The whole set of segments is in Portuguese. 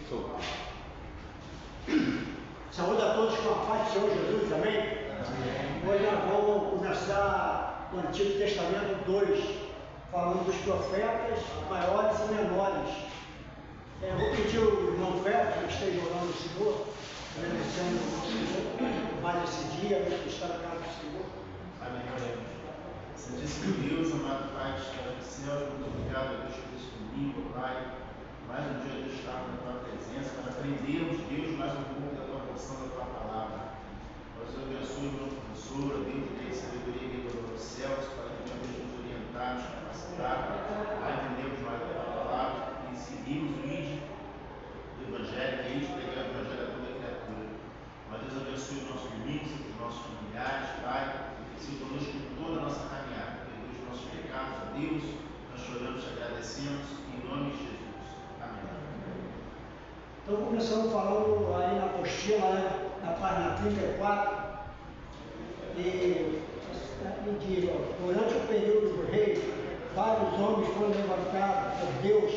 Sou. Saúde a todos com a paz do Senhor Jesus, amém? Amém. Hoje nós vamos começar o Antigo Testamento 2, falando dos profetas maiores e menores. Eu vou pedir ao irmão Félix que esteja orando o Senhor, agradecendo ao Senhor mais esse dia, que está na casa do Senhor. Amém. Santíssimo Deus, amado Pai que está no céu, muito obrigado a Deus por esse domingo, Pai. Mais um dia de estar na Tua presença, para aprendermos, Deus, mais um pouco da Tua porção, da Tua palavra. Nós abençoe o meu professor, Deus, dê sabedoria e do céus, para que também nos orientar, nos capacitar, para entendermos mais da Tua palavra e seguirmos o índio do Evangelho, que é isso, pregar o Evangelho a toda criatura. Mas Deus abençoe os nossos amigos, os nossos familiares, Pai, e seja conosco em toda a nossa caminhada. Perdoe os nossos pecados, a Deus, nós choramos e agradecemos, em nome de Jesus. Amém. Então começamos falando aí na apostila, né, na página 34, e diz, durante o período do rei, vários homens foram levantados por Deus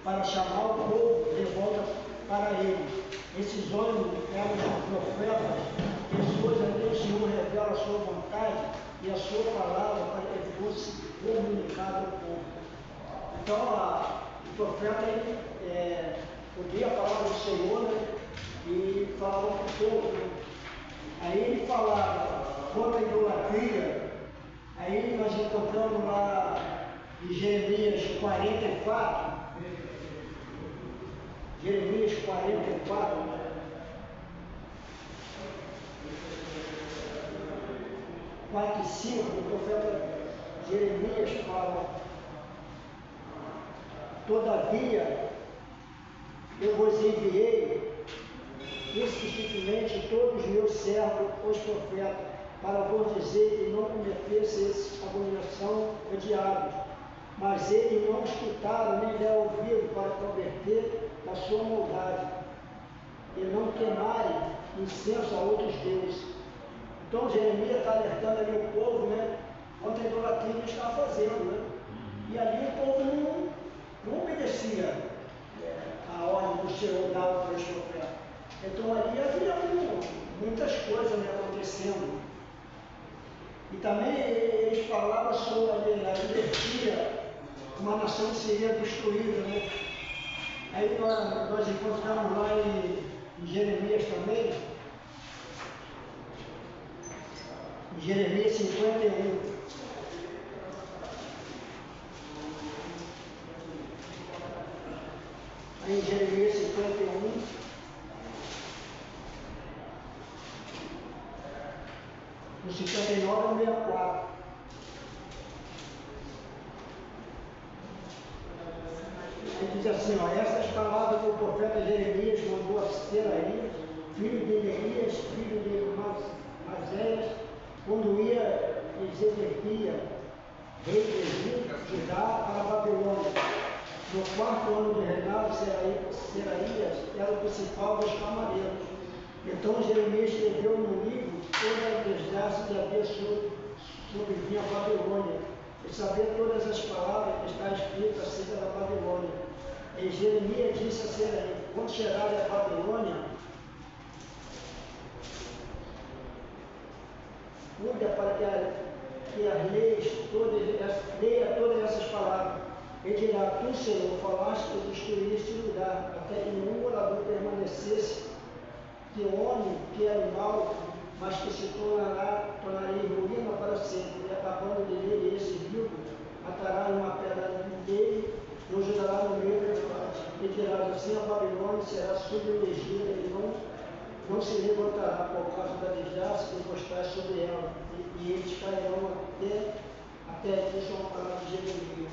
para chamar o povo de volta para ele. Esses homens eram profetas, pessoas a quem o Senhor revela a sua vontade e a sua palavra para que fosse comunicado ao povo. Então, o profeta ouvia a palavra do Senhor, né, e falava para o povo. Né? Aí ele falava contra a idolatria. Aí nós encontramos lá em Jeremias 44, Jeremias 44, 4 e 5, o profeta Jeremias fala: todavia eu vos enviei especificamente todos os meus servos, os profetas, para vos dizer que não cometesse essa abominação odiados. Mas eles não escutaram nem deram ouvido para converter da sua maldade e não queimarem incenso a outros deuses. Então Jeremias está alertando ali o povo, né, contra a idolatria que ele está fazendo, né? E ali o povo não obedecia a ordem do Senhor dado para os profetas. Então ali havia muitas coisas, né, acontecendo. E também eles falavam sobre a idolatria, uma nação seria destruída, né? Aí nós encontramos lá em Jeremias também, em Jeremias 51. Aí em Jeremias 51, no 59 ao 64. Ele diz assim, ó, essas palavras que o profeta Jeremias mandou a Seraías, filho de Elias, filho de Mazéias, quando ia Ezequias, rei de Judá, para a Babilônia. No 4º ano de reinado, Seraías era o principal dos camareiros. Então Jeremias escreveu no livro toda a desgraça que havia sobrevindo a Babilônia, e saber todas as palavras que está escritas acerca da Babilônia. E Jeremias disse a Seraías: quando chegar a Babilônia, cuida para que as leia todas essas palavras. E dirá: tu, Senhor, falaste que destruíste este lugar, até que nenhum morador permanecesse, que homem, que animal, mas que se tornaria ruína para sempre, e acabando de ler esse livro, atará uma pedra dele, e o jogará no meio da cidade. E dirá: assim a Babilônia será submergida e não se levantará por causa da desgraça que encostar sobre ela, e eles cairão até aqui. São palavras de Jeremias.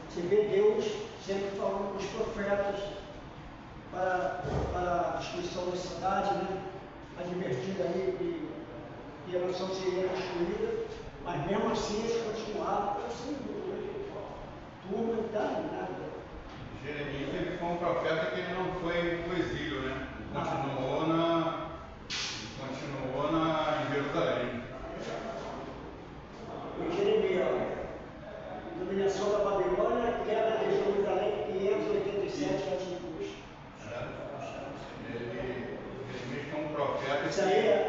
Você vê Deus sempre falando com os profetas para a destruição da cidade, né? Advertindo aí que a nação seria destruída, mas mesmo assim eles continuaram assim, turma e nada. Jeremias ele foi um profeta que ele não foi no exílio, né? Continuou em Jerusalém. Em Jeremias, dominação da Babilônia, queda de Jerusalém, 587 a.C.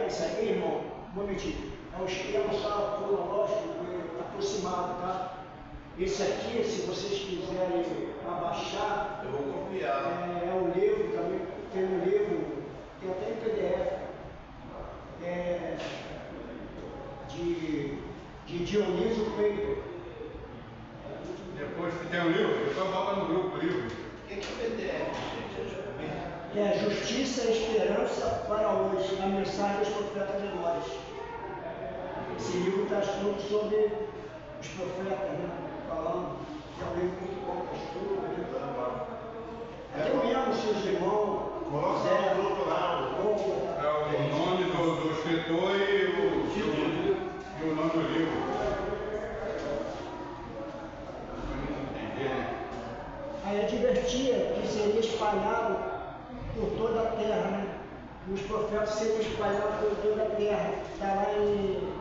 isso aí, irmão, um momentinho, é um esquema só cronológico aproximado, tá? Esse aqui, se vocês quiserem abaixar, Eu vou copiar. é o livro também, tem um livro, tem até em PDF, de Dionísio Peito. Depois que tem um livro, depois bota no grupo o livro. O que é PDF, gente? É Justiça e Esperança para hoje, a mensagem dos profetas menores. Esse livro está escrito sobre os profetas, né? Falando, que é um livro muito bom para estudo, né? Até mesmo se os irmãos Coloca no grupo lá. É o nome do escritor e o nome do livro. Aí advertia que seria espalhado por toda a terra, né? E os profetas seriam espalhados por toda a terra. Está lá em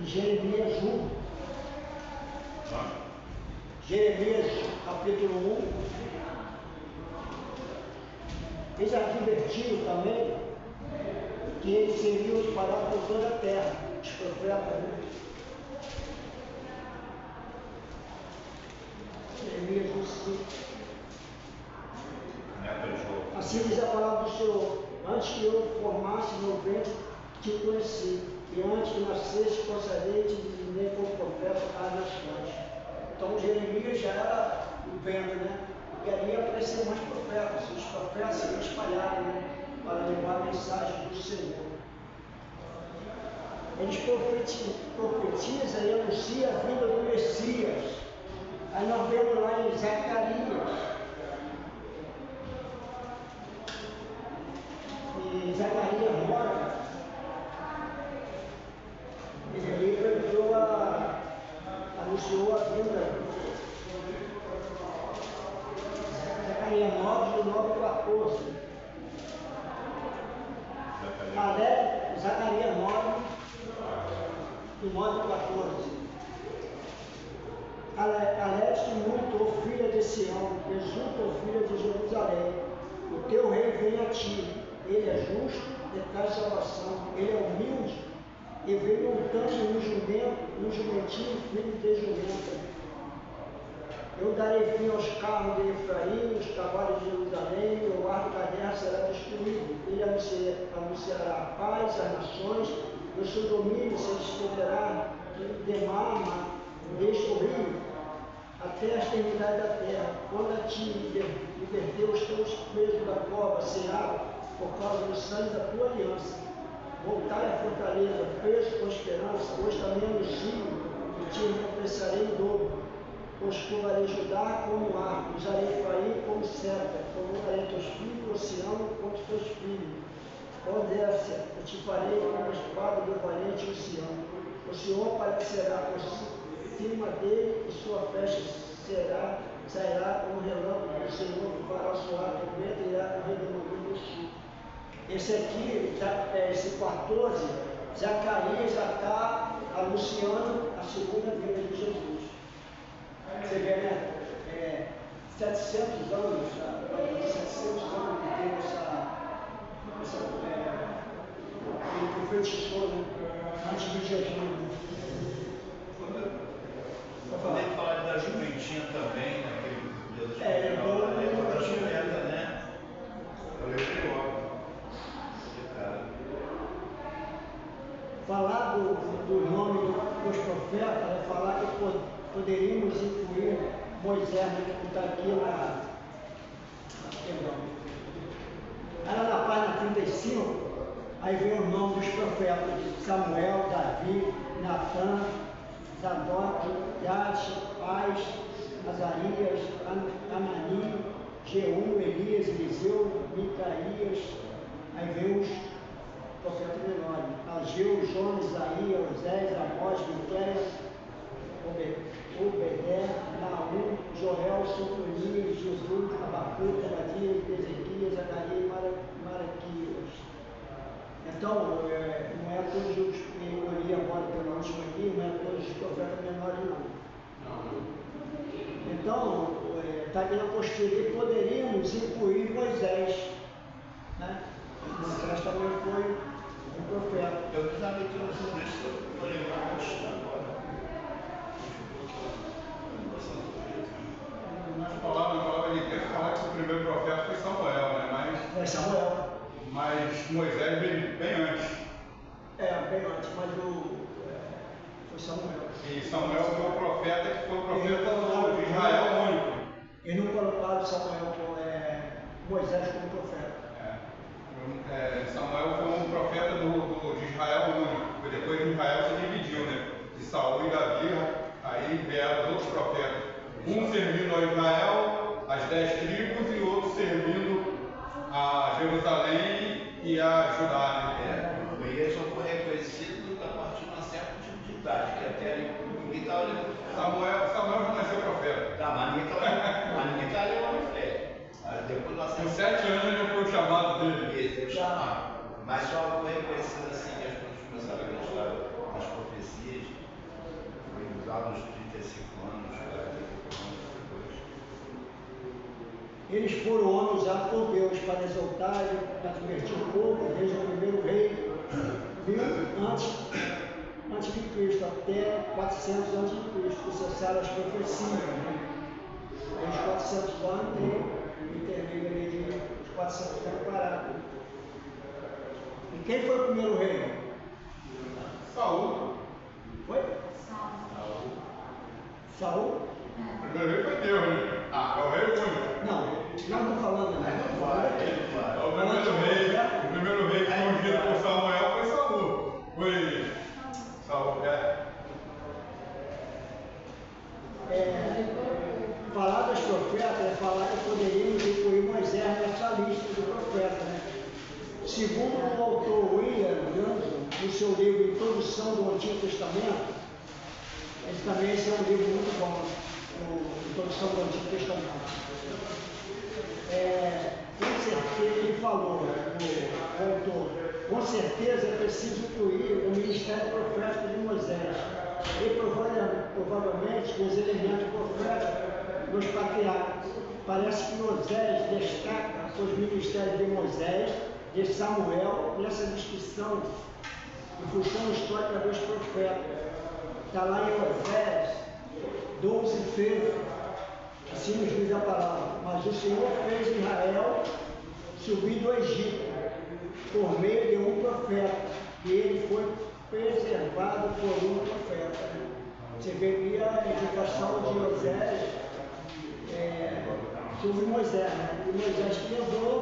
Jeremias 1. Jeremias capítulo 1. Eles advertiram também que eles seriam espalhados por toda a terra, os profetas, né? Jeremias 1:5. Assim diz a palavra do Senhor: antes que eu formasse no ventre, te conheci, e antes que nascesse, consagrei te designei como profeta às nações. Então Jeremias já era vendo, né? E ali apareceram mais profetas, os profetas se espalharam, né? Para levar a mensagem do Senhor. Eles profetizam e anunciam a vinda do Messias. Aí nós vemos lá em Zacarias. E Zacarias mora, ele anunciou a vinda. Zacarias 9, do 9:14. Zacarias 9, do 9:14. Alegre-te muito, ó filha de Sião, exulta, ó filha de Jerusalém. O teu rei vem a ti. Ele é justo e traz salvação. Ele é humilde e vem montando no jumentinho, filho de jumenta. Eu darei fim aos carros de Efraim, os cavalos de Jerusalém, e o arco da guerra será destruído. Ele anunciará a paz às nações, e o seu domínio se estenderá de Mama, desde o rio, até a extremidade da terra. Quando a ti liberteu os teus presos da cova, Seara, por causa do sangue da tua aliança. Voltai à fortaleza, preso com esperança, hoje também anuncio que te recompensarei em dobro, pois covarei Judá como arco, usarei Efraim como seta, colocarei teus filhos no Sião contra os teus filhos. Ó Dércia, eu te farei como a espada do valente em Sião. O Senhor aparecerá por cima dele e sua flecha sairá como relâmpago. O Senhor fará soar a trombeta e irá correr do sul. Esse aqui, esse 14, Zacarias já está anunciando a segunda vinda de Jesus. Você vê, né? 700 anos que teve ele profetizou, né? Antes de Jesus. Podemos falar da jumentinha também, naquele dia da da jumenta, né? Eu lembrei logo. Falar do nome dos profetas é falar que poderíamos incluir Moisés, né, que está aqui Aí na página 35, aí vem o nome dos profetas: Samuel, Davi, Natã, Zadok, Gade, Paz, Azarias, Anani, Jeú, Elias, Eliseu, Micaías. Aí vem os profetas menores: Ageu, Jonas, Isaías, Osés, Amós, Miqueias, Obedé, Naum, Joel, Sofonias, Jesus, Abacuque, Abadias, Ezequias, Zacarias e Maraquias. Então, não é todos os que eu li agora pela última aqui, não é todos os profetas menores, não. Então, está aqui na postura, poderíamos incluir Moisés, né? Moisés também foi um profeta. primeiro profeta foi Samuel, né? É Samuel. Mas Moisés veio bem antes. Bem antes, mas foi Samuel. E Samuel foi o profeta que foi o profeta de Israel único. E não colocaram Samuel Moisés como profeta. Samuel foi um profeta de Israel único. Depois Israel se dividiu, né? De Saul e Davi, aí vieram os outros profetas. Um servindo a Israel, as 10 tribos, e o outro servindo a Jerusalém e a Judá, né? O rei só foi reconhecido a partir de uma certa tipo de idade, que até ali ninguém estava olhando. Samuel já nasceu profeta. Tá, mas ninguém estava olhando a fé. Depois nós Com 7 anos ele foi o chamado dele. ele chamado. Mas só foi reconhecido assim, as pessoas começaram a acreditar nas profecias. Foi usado aos 35 anos, 40 anos depois. Eles foram homens usados por Deus para exaltar e para divertir o povo, desde o primeiro rei, antes de Cristo, até 400 antes de Cristo, que cessaram as profecias. Os 400 anos tem intermeio ali de os 400 anos parados. E quem foi o primeiro rei? Saul. Foi? Saul? O primeiro rei foi Deus, né? É o rei único. Não estou falando, né? O primeiro rei que foi ungido por Samuel foi Saul. Saul, falar dos profetas é falar que poderíamos incluir Moisés nessa lista do profeta, né? Segundo o autor William Johnson, no seu livro Introdução do Antigo Testamento, esse é um livro muito bom, Introdução do Antigo Testamento. Com certeza, ele falou, o autor, com certeza é preciso incluir o ministério profético de Moisés. E provavelmente os elementos proféticos nos patriarcas. Parece que Moisés destaca os ministérios de Moisés, de Samuel, nessa descrição e função histórica dos profetas. Está lá em Oséias 12:13, assim nos diz a palavra. Mas o Senhor fez Israel subir do Egito por meio de um profeta, e ele foi preservado por um profeta. Você vê que a indicação de Oséias sobre Moisés, né? E Moisés que levou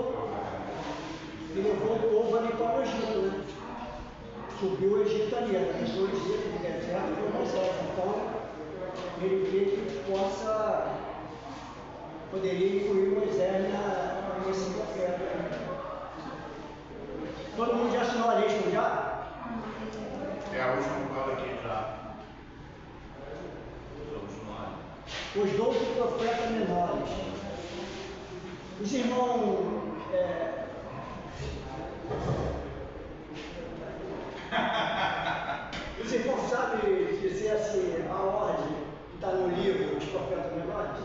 o povo ali para o Egito, né? Subiu o Egito ali, atravessou o Egito, o deserto, foi Moisés. Então, ele vê que poderia incluir Moisés nesse profeta. Todo mundo já assinou a lista, já? É a última prova aqui já. Os 12 profetas menores. Os irmãos. Os irmãos sabem dizer assim, a ordem que está no livro dos profetas menores?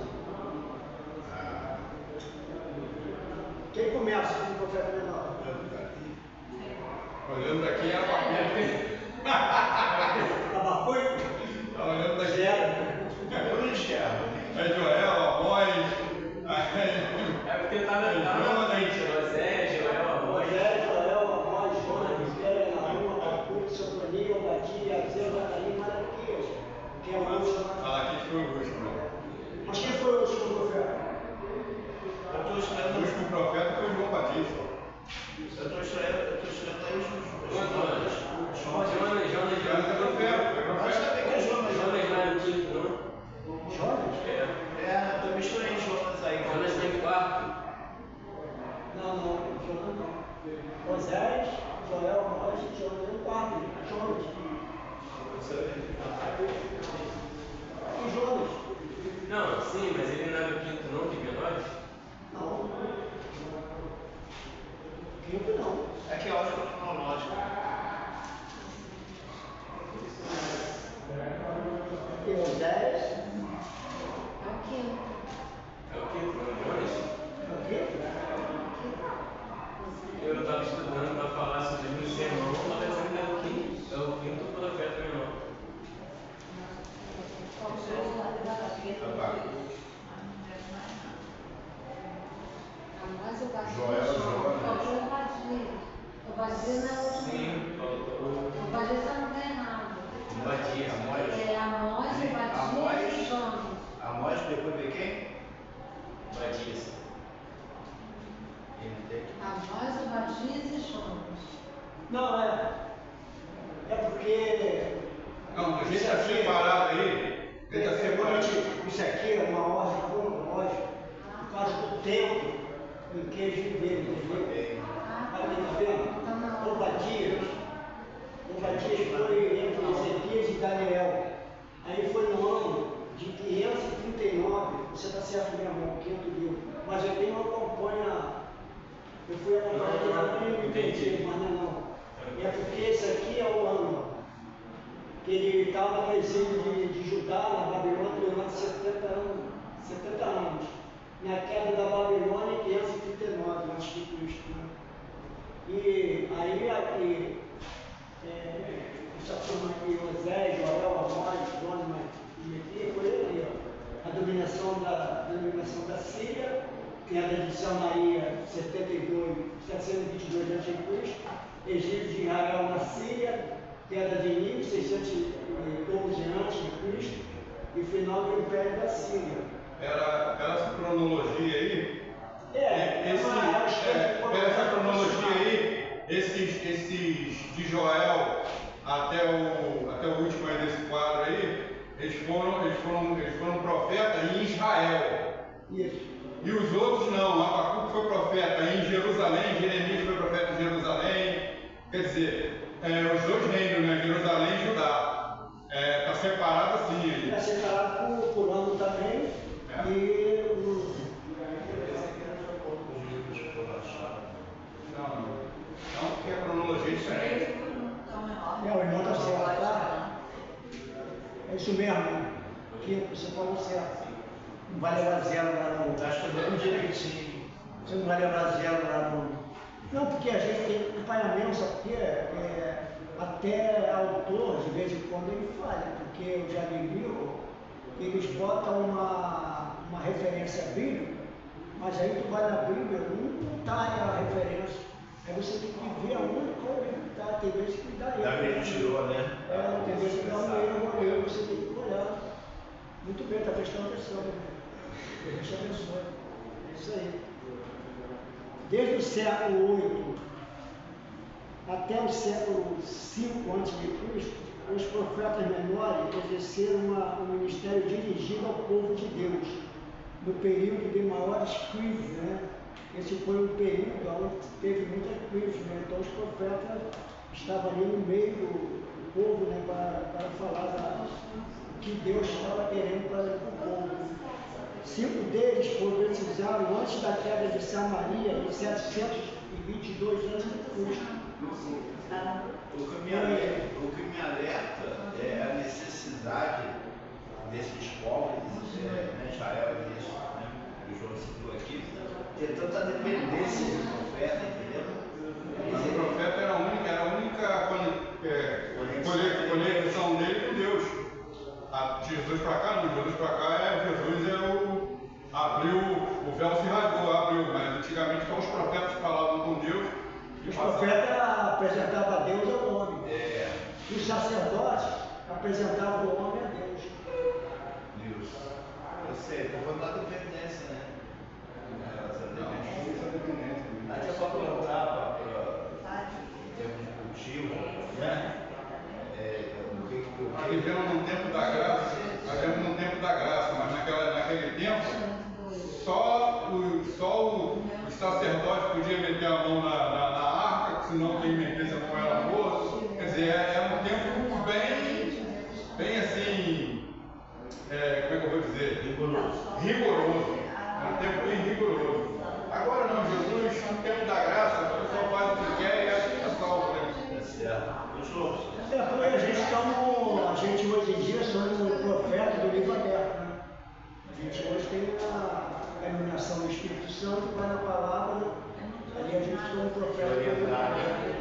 Quem começa com o profeta menor? Olhando daqui era Abacuque. Abacuque? Está olhando daqui. Eu não enxergo. É Joel, Amós, porque tá na frente, Moisés, Joel, Amós. Moisés, Joel, Amós, Jonas, Miqueias, Naum, Abacuque, Sofonia, Obadia, Azeu, Natanael, Malaquias. Quem é o último? Fala aqui que foi o último. Mas quem foi o último profeta? O último profeta foi João Batista. Eu estou estudando aí Jonas é profeta. Mas também que é Jonas. Jonas não é o quinto, não? Jonas? Eu misturei Jonas aí. Jonas tem quarto. Não, Jonas não. Moisés, Joel, Amós, Jonas é o quarto. Jonas. E Jonas? Não, sim, mas ele não era o quinto, não, de menores? Não. Quinto não. É que é ordem cronológica. E Moisés? É o quinto, não, Jonas? É o quinto? Eu estava estudando para falar sobre o sermão, estava dizendo que é o quinto profeta menor. Joel, Jonas. Faltou o Badia. O Badia não é o último. Sim, faltou O Badia só não tem nada. Badia. É Amós, o Badia e o Jonas. Amós, depois vem quem? Badias. Amós, o Badia e Jonas. Não, é porque Não, a gente está separado aí. A gente está separado. isso aqui é uma ordem cronológica por causa do tempo em que eles viveram, entendeu? Obadias foi entre Ezequias e Daniel. Aí foi no ano de 539, você está certo, meu irmão, quinto livro. Mas eu tenho eu fui acompanhar aqui no entendi. mas não. É porque esse aqui é o ano que ele estava no exílio de Judá, na Babilônia, durante 70 anos. Na queda da Babilônia, em 539 a.C. Né? E aí, essa turma aqui, Osés, Joel, Amós, Jonas, e aqui, por aí, ó, a dominação da Síria, queda de Samaria, 722 a.C., Egito de Israel na Síria, queda de Nínive, 612 a.C., e final do Império da Síria. Pela essa cronologia aí, pela essa cronologia aí, esses de Joel até o último aí desse quadro aí, eles foram profetas em Israel. Isso. E os outros não. Abacuque foi profeta em Jerusalém, Jeremias foi profeta em Jerusalém. Quer dizer, os dois reinos, né? Jerusalém e Judá. Está separado assim aí. Está separado por ano também. E Não, porque a cronologia é diferente. o irmão está certo, tá? É isso mesmo, né? Que você falou certo. Não vai levar zero lá no. Acho que eu dei um direitinho. Você não vai levar zero lá no. Não, porque a gente tem acompanhamento, sabe por quê? Até autor, de vez em quando, ele falha, porque eu já li livro, eles botam uma referência bíblica, mas aí tu vai na Bíblia, não está a referência. Aí você tem que ver aonde qual livro está, tem vezes que dá erro. Da que ele tirou, né? Tem vezes que dá um erro, você tem que olhar. Muito bem, está prestando atenção, né? Deus te abençoe. É isso aí. Desde o século VIII até o século V a.C., os profetas menores exerceram um ministério dirigido ao povo de Deus, no período de maiores crises, né? Esse foi um período onde teve muita crise, né? Então os profetas estavam ali no meio do povo, né? Para falar o que Deus estava querendo para o povo. 5 deles profetizaram antes da queda de Samaria, em 722 a.C. O que me alerta é a necessidade desses povos, Israel e isso, né, que o João citou aqui, ter tanta dependência do profeta, entendeu? Mas o profeta era a única conexão dele com Deus. Jesus para cá, não, Jesus para cá Jesus abriu, o véu se rasgou, mas antigamente só os profetas falavam com Deus. Os profetas apresentavam a Deus ao homem. E os sacerdotes apresentavam o homem a Deus. Eu sei, por conta da dependência, né? Até para plantar, em termos de cultivo, né? Nós vivemos num tempo da graça, mas naquele tempo só os sacerdotes podiam meter a mão na arca, senão quem metesse a mão era morto. Quer dizer, era um tempo bem assim, como é que eu vou dizer? Rigoroso. Era um tempo bem rigoroso. Agora não, Jesus, no tempo da graça, a pessoa faz o que quer e é salvo, né? Porque a gente hoje em dia somos um profeta do livro aberto, né? A gente hoje tem a iluminação do Espírito Santo, vai na palavra, ali a gente foi um profeta do livro aberto.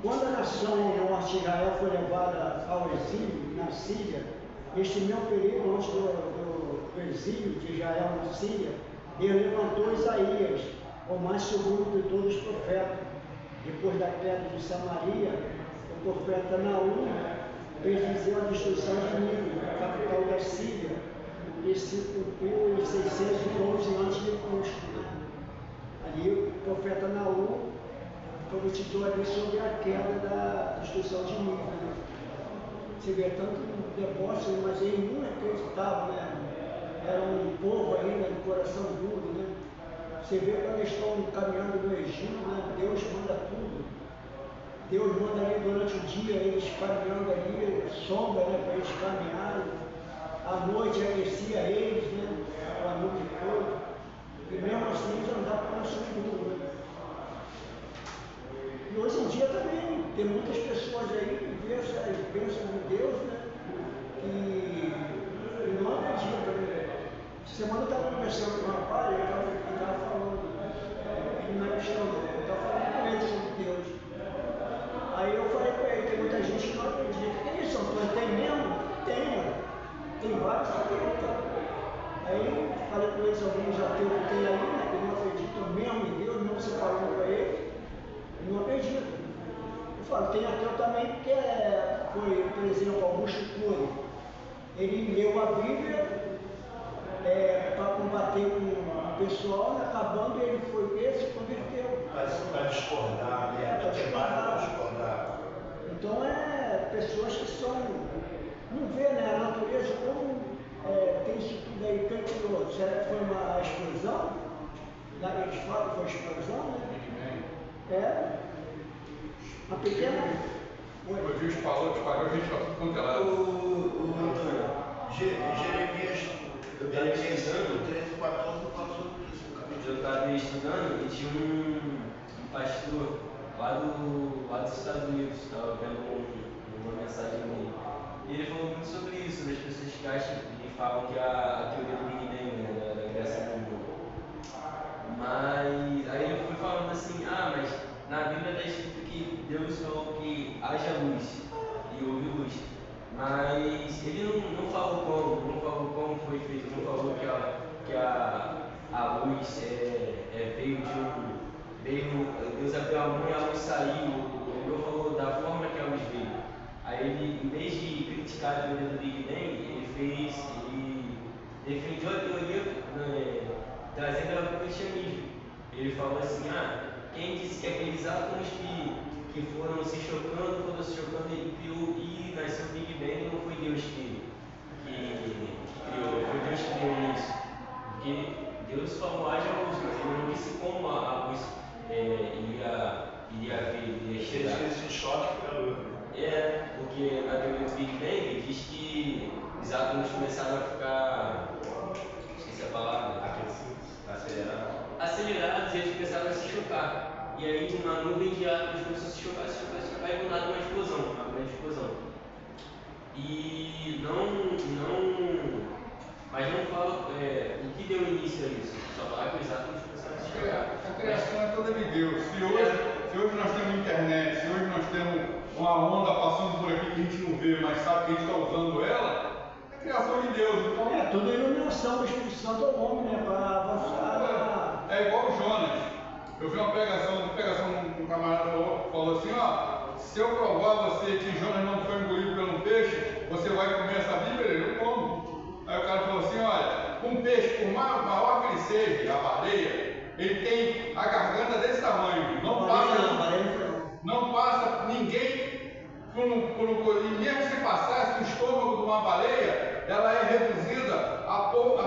Quando a nação norte de Israel foi levada ao exílio na Síria, este mesmo período antes do exílio, exílio de Israel na Síria, Deus levantou Isaías, o mais sublime de todos os profetas. Depois da queda de Samaria, o profeta Naum prediziu a destruição de Nínive, a capital da Síria, e se cumpriu em 611 a.C. Ali o profeta Naum profetizou ali sobre a queda da destruição de Nínive. Você vê tanto deboche, mas ele não acreditava, né? Era um povo ainda de coração duro, né? Você vê quando eles estão caminhando no Egito, né? Deus manda tudo. Deus manda ali durante o dia, eles caminhando ali, sombra, né? Para eles caminharem. À noite aquecia eles, né? Com a nuvem de fogo. E mesmo assim eles andavam com coração duro, né? E hoje em dia também tem muitas pessoas aí que pensam em Deus, né? E não acreditam, né? Semana eu estava conversando com um rapaz, ele estava falando, ele não é cristão, eu estava falando com ele sobre Deus. Aí eu falei com ele, tem muita gente que não acredita. Que isso, Antônio? Tem mesmo? Tem, mano. Tem vários que acreditam. Aí falei com eles, alguns ateus que tem aí, né? Que não acreditam mesmo em Deus, mesmo você falando para ele, não acreditam. Eu falo, tem ateu também que foi, por exemplo, Augusto Cury. Ele leu a Bíblia para combater com o pessoal, acabando ele foi preso e converteu. Para discordar, né? Para discordar. Então pessoas que são, não vê, né, a natureza como tem isso tudo aí, quem criou? Será que foi uma explosão? Eles falam que foi explosão, né? Uma pequena. O Deus falou, disparou, a gente está tudo quanto é lado. Jeremias 13, 14 fala sobre isso. Eu estava estudando e tinha um pastor lá dos Estados Unidos, estava vendo uma mensagem dele. E ele falou muito sobre isso, das pessoas que acham e falam que a teoria do Big Bang, né, da criação do mundo. Mas aí eu fui falando assim, mas na Bíblia está escrito que Deus falou que haja luz e houve luz. Mas ele não falou como foi feito, não falou que a luz Deus abriu a mão e a luz saiu, ele não falou da forma que a luz veio. Aí ele, em vez de criticar a teoria do Big Bang, ele defendeu a teoria trazendo ela para o cristianismo. Ele falou assim, quem disse que aqueles átomos que foram se chocando e nasceu o Big Bang, não foi Deus que criou, foi Deus que criou isso. Porque Deus falou haja luz, mas ele não disse como a luz iria chegar. Esse choque para luz. Porque na teoria do Big Bang diz que os átomos começaram a ficar, esqueci a palavra, acelerados e eles começaram a se chocar. E aí uma nuvem de átomos começou a se chocar e do nada uma grande explosão. Mas não fala o que deu início a isso, só falar que os átomos começaram a se chocar. A criação é toda de Deus. Se hoje nós temos internet, se hoje nós temos uma onda passando por aqui que a gente não vê, mas sabe que a gente está usando ela, é a criação de Deus. Então, toda a iluminação do Espírito Santo ao homem, né? Para avançar. É igual o Jonas. Eu vi uma pregação um camarada falou assim, se eu provar você que Jonas não foi engolido pelo peixe, você vai comer essa Bíblia? Ele não come. Aí o cara falou assim, olha, um peixe, por maior que ele seja, a baleia, ele tem a garganta desse tamanho, não passa ninguém e mesmo se passasse o estômago de uma baleia, ela é reduzida a pouca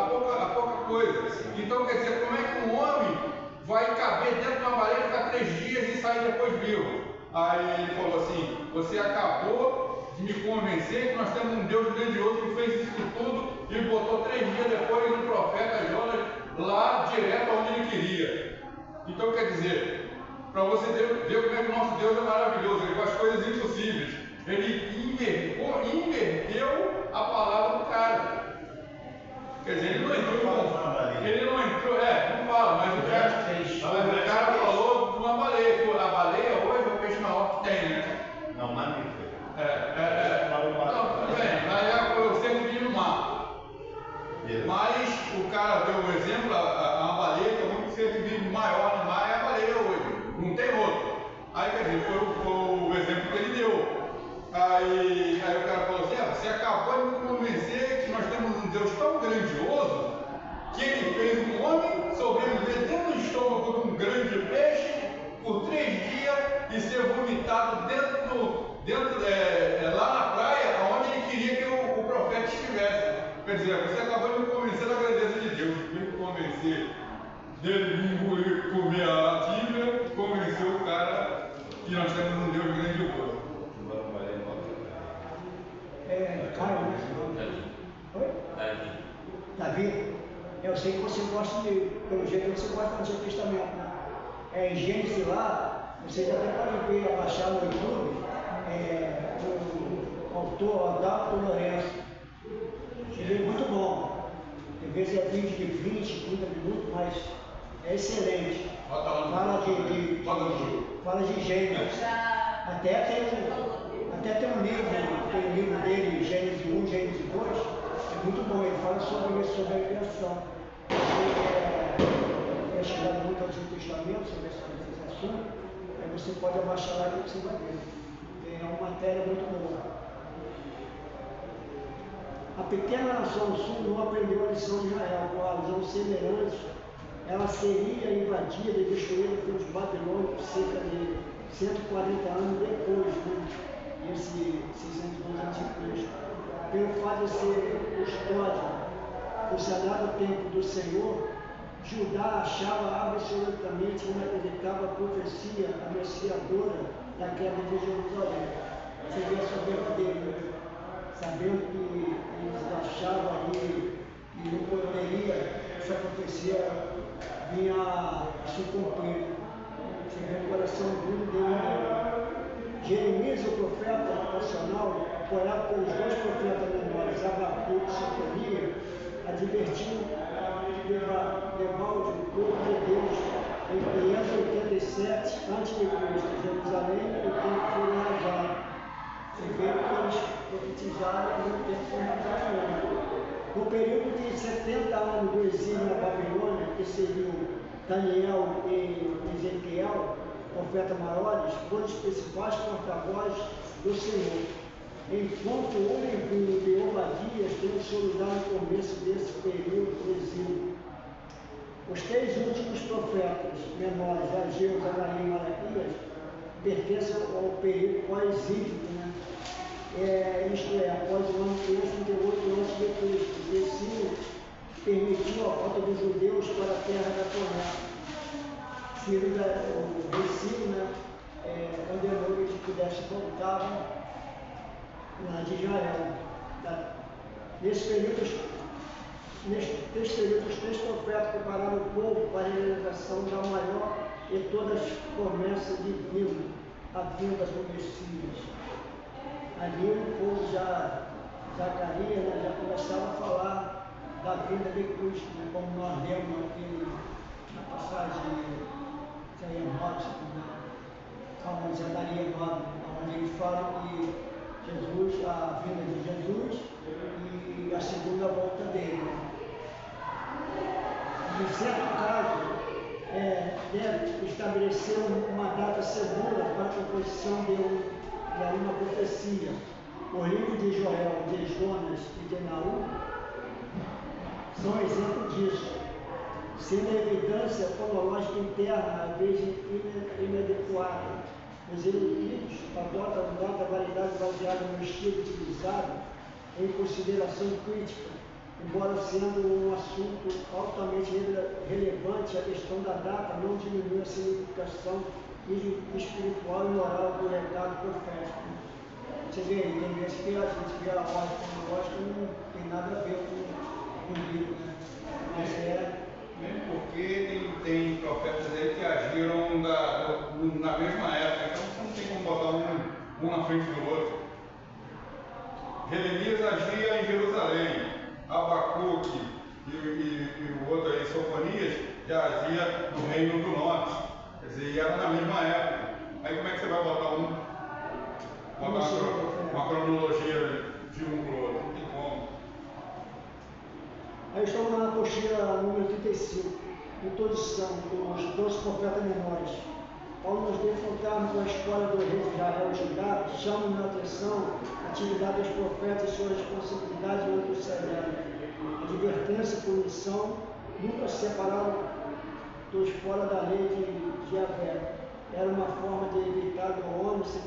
coisa. Então quer dizer, como é que um homem vai caber dentro de uma baleia, ficar 3 dias e sair depois vivo? Aí ele falou assim, você acabou de me convencer que nós temos um Deus grandioso que fez isso tudo e botou 3 dias depois no profeta Jonas lá direto onde ele queria. Então quer dizer, para você ver como é que o nosso Deus é maravilhoso, ele faz coisas impossíveis. Ele inverteu a palavra do cara. Quer dizer, ele não entrou, não fala, mas o cara falou de uma baleia, que a baleia hoje é o peixe maior que tem, né? Não, mamífero. Não, tudo bem, aí eu sempre vi no mar. Mas Mas o cara deu um exemplo, a baleia, que é o único ser que vive maior no mar, é a baleia hoje. Não tem outro. Aí, quer dizer, foi o exemplo que ele deu. Aí o cara falou assim, você acabou de me convencer que nós temos um Deus tão grandioso que ele fez um homem sobreviver dentro do estômago de um grande peixe por 3 dias e ser vomitado lá na praia, onde ele queria que o profeta estivesse. Quer dizer, você acabou de me convencer da grandeza de Deus, me convencer dele engolir, comer a Bíblia, convenceu o cara que nós temos um Deus grandioso. Caio, né? Oi? Davi? Eu sei que você gosta pelo jeito que você gosta do Antigo Testamento, né? Em Gênesis lá, vocês até podem ver, baixar no YouTube, o autor Adalto Lourenço. Ele é muito bom. Às vezes é vídeo de 20, 30 minutos, mas é excelente. Fala de Gênesis. Até tem um livro dele, Gênesis 1, Gênesis 2, é muito bom, ele fala sobre isso, sobre a criação. Ele é chegado muito ao Antigo Testamento sobre esse assunto, aí você pode abaixar lá e você vai ver. É uma matéria muito boa. A pequena nação sul não aprendeu a lição de Israel, com a razão semelhante, ela seria invadida e destruída pelos babilônicos cerca de 140 anos depois, desse 600 anos antes de Cristo. Pelo fato de ser custódio do sagrado templo do Senhor, Judá achava absolutamente inacreditável a profecia anunciadora da queda de Jerusalém. Você vê a soberba dele, sabendo que eles achavam ali que não poderia, essa profecia vinha a se cumprir. Você vê o coração duro dele. Jeremias, o profeta nacional, apoiado pelos 2 profetas menores, Abacuque e Sofonias, advertiu Debalde, o povo de Deus, em 587 a.C., Jerusalém e o templo foi arrasado. Você vê que eles profetizaram e o templo foi arrasado. No período de 70 anos do exílio na Babilônia, que seguiu Daniel e Ezequiel, profetas maiores, foram os principais porta-vozes do Senhor. Enquanto o livro de Obadias tem o seu lugar no começo desse período do exílio. Os 3 últimos profetas menores, Ageu, Zacarias e Malaquias, pertencem ao período pós-exílio, né? Isto é, após o ano 538 a.C., o exílio permitiu a volta dos judeus para a terra da promessa. O exílio, né, ordenou que eles pudessem voltar lá de Israel. Nesse período, os 3 profetas prepararam o povo para a realização da maior de todas as promessas divinas, a vinda do Messias. Ali o povo Zacarias, né, já começava a falar da vinda de Cristo, né, como nós lemos aqui na passagem de Zacarias 9, onde ele fala que Jesus, a vinda de Jesus e a segunda volta dele. Em certo caso, deve estabelecer uma data segura para a composição de uma profecia. O livro de Joel, de Jonas e de Naum são exemplo disso, sendo a evidência cronológica interna, às vezes inadequada. Os eruditos adotam data variedade baseada no estilo utilizado em consideração crítica, embora sendo um assunto altamente relevante, a questão da data não diminui a significação espiritual e moral do recado profético. Você vê aí, tem vezes que a gente vê a ordem cronológica não tem nada a ver com o livro, né? Mas mesmo porque tem profetas aí que agiram na mesma época, então você não tem como botar um na frente do outro. Jeremias agia em Jerusalém, Abacuque e o outro aí, Sofonias, já agia no Reino do Norte, quer dizer, e era na mesma época. Aí como é que você vai botar uma cronologia de um para o outro? Não tem como. Aí estamos na apostila número 35, introdução dos 12 profetas menores. Ao nos defrontarmos com a história do rei de Israel e Judá, chama-nos a atenção a atividade dos profetas e sua responsabilidade diante do Senhor. Advertência e punição nunca se separaram dos fora da lei de Yahvé. Era uma forma de evitar que o homem se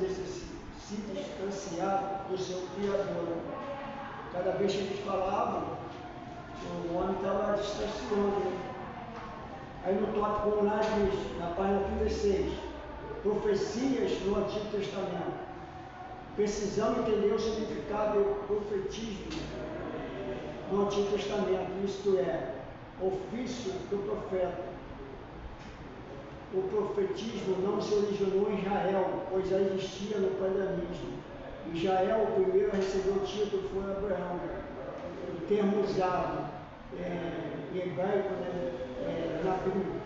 distanciar do seu Criador. Cada vez que eles falavam, o homem estava distanciando. Aí no tópico lá diz, na página 36, profecias no Antigo Testamento. Precisamos entender o significado do profetismo no Antigo Testamento, isto é, ofício do profeta. O profetismo não se originou em Israel, pois já existia no paganismo. Israel, o primeiro a receber o título, foi Abraão. O termo usado em hebraico, na Bíblia.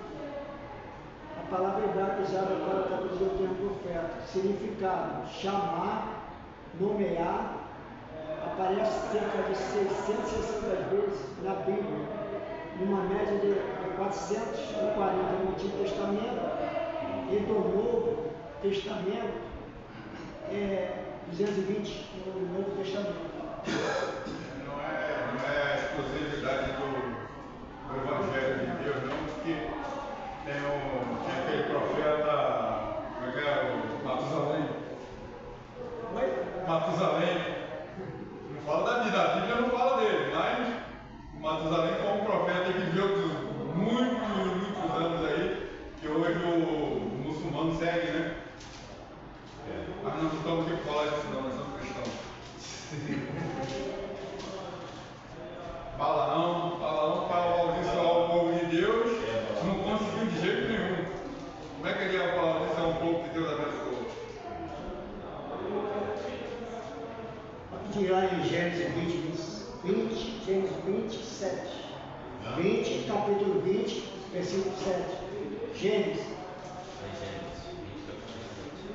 A palavra hebraica usada para traduzir o termo profeta. Significado: chamar, nomear. Aparece cerca de 660 vezes na Bíblia, numa média de 440 no Antigo Testamento e do Novo Testamento, 220 no Novo Testamento. Não é exclusividade do Evangelho de Deus, não, porque tem aquele profeta, como é que é? O Matusalém. Matusalém. Não fala da vida, a Bíblia não fala dele, mas o Matusalém foi um profeta que viveu muitos anos aí, que hoje o muçulmano segue, né? Mas nós não estamos aqui para falar disso não, nós somos cristãos. Balaão para amaldiçoar o povo de Deus, não conseguiu de jeito nenhum. Como é que ele ia amaldiçoar um povo que Deus abençoou? Aqui lá em Gênesis 20, Gênesis 27. 20, capítulo 20, versículo 7. Gênesis.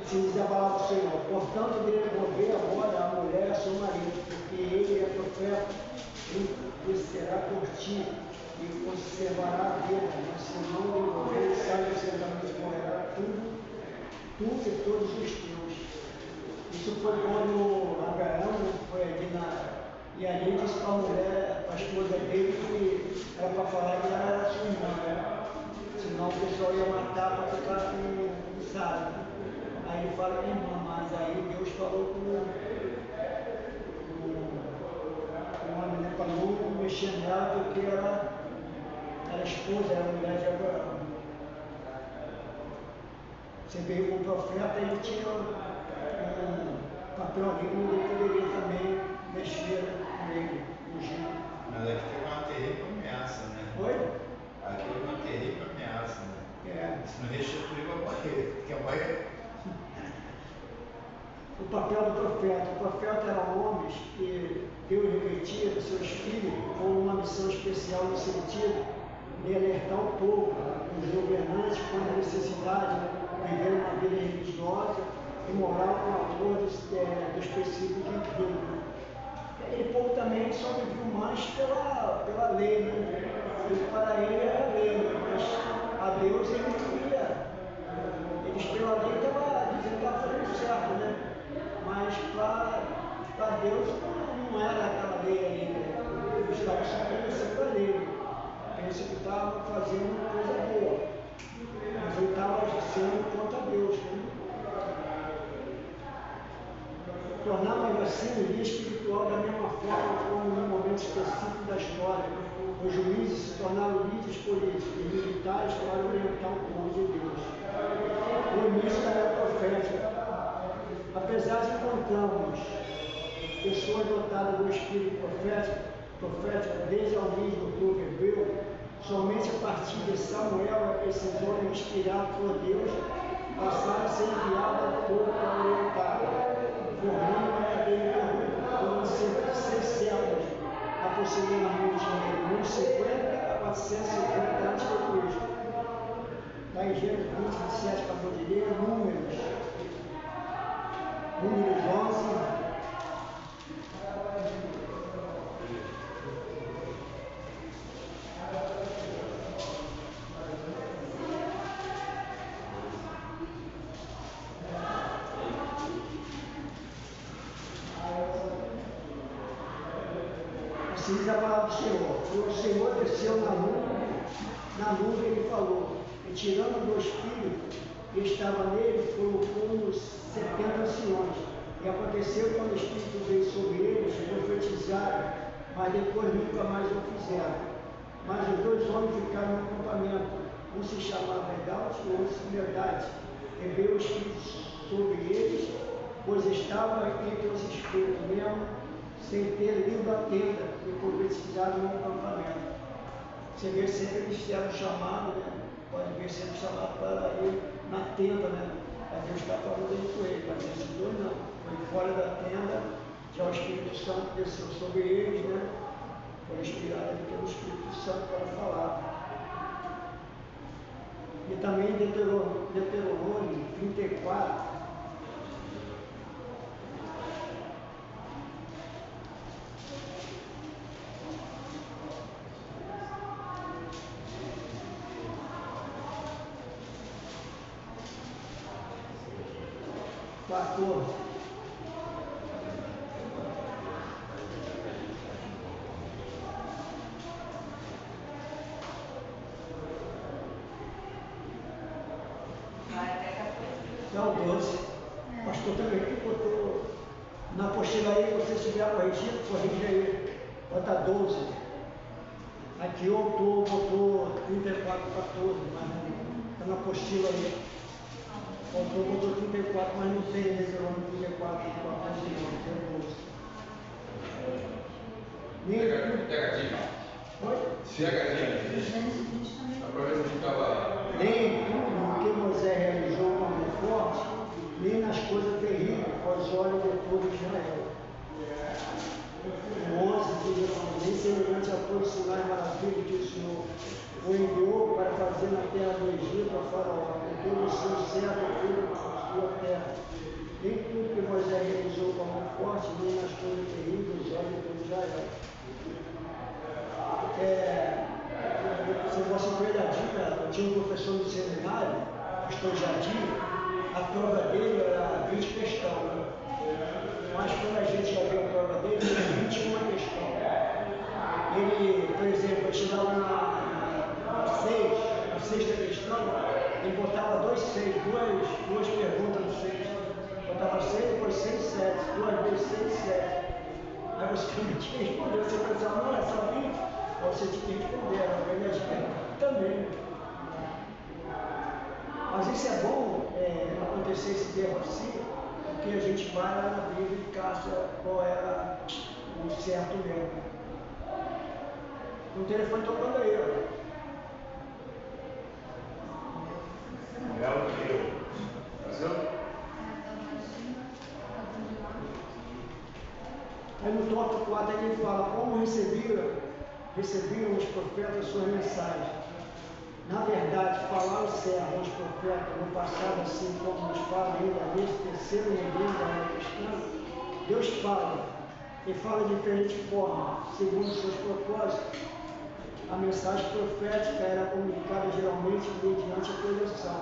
Se diz a palavra do Senhor, portanto, devolver agora a mulher a seu marido, porque ele é profeta, e será por ti, e conservará a vida, mas se não devolver, sabe certamente morrerá tu e todos os teus. Isso foi quando Abraão foi aqui e ali disse para a mulher, a esposa dele, que era para falar que ela era sua irmã, né? Senão o pessoal ia matar para ficar com Sara. Aí ele fala que é irmã, mas aí Deus falou com o homem, né, para não mexer nela, porque ela era esposa, era mulher de Abraão. Você veio com o profeta, ele tinha papel ali, ele poderia também mexer com ele, fugir. Mas aqui tem uma terrível ameaça, né? Oi? Aqui é uma terrível ameaça, né? É. Se não restituir a barreira, porque a barreira. O papel do profeta. O profeta eram homens que Deus repetia dos seus filhos com uma missão especial no sentido de alertar o povo, os governantes, quanto à necessidade de viver uma vida religiosa e moral com acordo dos princípios divinos. Aquele povo também só vivia mais pela lei, né? E para ele era lei, né? Mas a Deus ele não ia. Eles pela lei estavam dizendo que estava fazendo certo, né? Mas para Deus não era aquela lei ali, né? Eles estavam só conhecendo a lei. Pensa que estavam fazendo uma coisa boa. Mas ele estava sendo contra Deus, né? Tornava-se assim o guia espiritual da mesma forma como num momento específico da história. Os juízes se tornaram líderes políticos e militares para orientar o povo de Deus. O início da era profética. Apesar de encontrarmos pessoas dotadas do espírito profético desde a origem do povo hebreu, somente a partir de Samuel é esses homens inspirados por Deus passaram a ser enviados ao povo para orientar, formando uma cadeia durante cerca de 6 séculos, aproximadamente de 1050 a 450 a.C. Está em Gênesis 20, 27, para poder ler, Números 11. Assim diz a palavra do Senhor. O Senhor desceu na nuvem ele falou, e tirando do Espírito que estava nele, colocou-nos 70 anciões. E aconteceu quando o Espírito veio sobre eles, profetizaram, mas depois nunca mais o fizeram. Mas os dois homens ficaram no acampamento, um se chamava Edaute e o outro Medade. E veio o Espírito sobre eles, pois estava entre os Espíritos mesmo, sem ter ido à tenda e profetizaram no acampamento. Você vê sempre eles eram chamados, né? Pode ver sempre chamado para ir na tenda, né? Mas Deus está falando aí com ele, mas esses dois não. Foi fora da tenda, já o Espírito Santo desceu sobre eles, né? Foi inspirado pelo Espírito Santo para falar. E também Deuteronômio 34. Não, 12. Pastor também que botou na apostila aí, se você estiver corrigido, corrige aí. Bota 12. Aqui o autor botou 34, 14, mas está na apostila aí. O autor botou 34, mas não tem Deuteronômio 34, 14, não, tem 12. Pegadinha. Oi? Pegadinha. Aproveita que estava. Nem tudo que Moisés realizou com a mão forte, nem nas coisas terríveis aos olhos de todo Israel. Moisés diz, nem semelhante a todos os sinais maravilhosos que o Senhor o enviou para fazer na terra do Egito a Faraó, com todo o seu servo e toda a sua terra. Nem tudo que Moisés realizou com a mão forte, nem nas coisas terríveis aos olhos de todo Israel. Se fosse verdade, eu tinha um professor no seminário, pastor Jardim, a prova dele era 20 questões, né? Mas quando a gente vai ver a prova dele, era 21 questões. Ele, por exemplo, eu chegava na sexta questão, ele botava duas perguntas no 6. Botava 6, depois 6, 7, 2 vezes 6, 7. Aí você não tinha que responder, você pensava, não, é só 20. Você tinha que responder, a verdade também. Mas isso é bom acontecer esse termo assim, porque a gente vai lá na Bíblia e caça qual era o certo mesmo. O telefone tocando aí, ó. Aí no tópico 4 ele fala como recebiam os profetas suas mensagens. Na verdade, falaram os servos, os profetas, no passado, assim como nos fala ainda nesse terceiro milênio da era cristã, Deus fala, e fala de diferente forma, segundo os seus propósitos. A mensagem profética era comunicada geralmente mediante a pregação,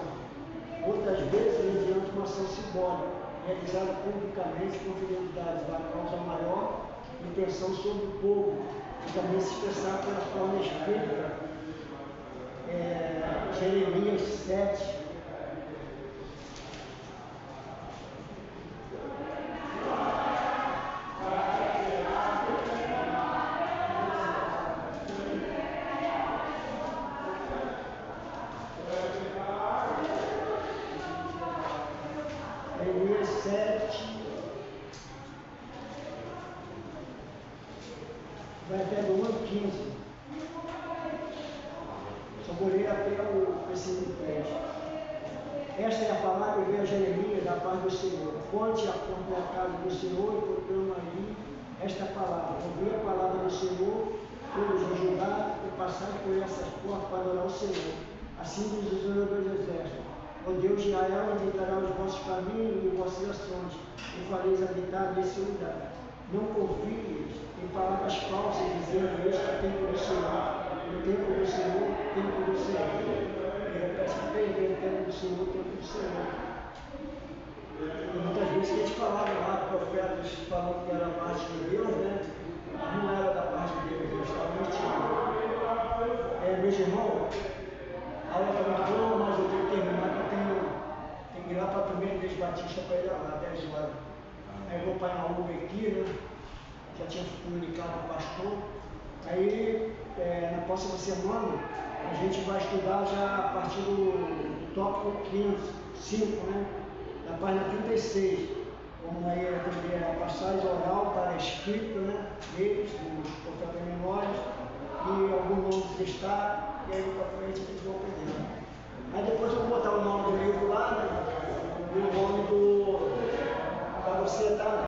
outras vezes mediante uma ação simbólica, realizada publicamente com fidelidade da causa maior e tensão sobre o povo, e também se expressava pela forma escrita. Jeremias 7. Jeremias 7. Vai até do 1:15. Vou ler até o versículo 3. Esta é a palavra que veio a Jeremias da parte do Senhor. Conte a casa do Senhor e proclama ali esta palavra. Ouvi a palavra do Senhor, todos os Judá, e passai por essas portas para adorar o Senhor. Assim diz o Senhor dos Exércitos. O Deus de Israel habitará os vossos caminhos e vossas ações, e fareis habitar nesse lugar. Não confieis em palavras falsas, dizendo este é o templo do Senhor. O templo do Senhor, o templo do Senhor. E repete bem, o templo do Senhor, o templo do Senhor. E muitas vezes que a gente falava lá, profetas falando que era parte de Deus, né? Mas não era da parte de Deus. estava metido. Meus irmãos, a aula está muito boa, mas eu tenho que terminar, que eu tenho que ir lá para a primeira igreja batista para ir lá, 10 horas. Aí eu vou para a Uber aqui, né? Já tinha comunicado com o pastor. Aí, na próxima semana, a gente vai estudar já a partir do tópico 5, né? Da página 36. Vamos aí aprender a passagem oral para escrito, né? Deles, dos profetas menores, e algum nome de destaque, e aí para frente a gente vai aprender.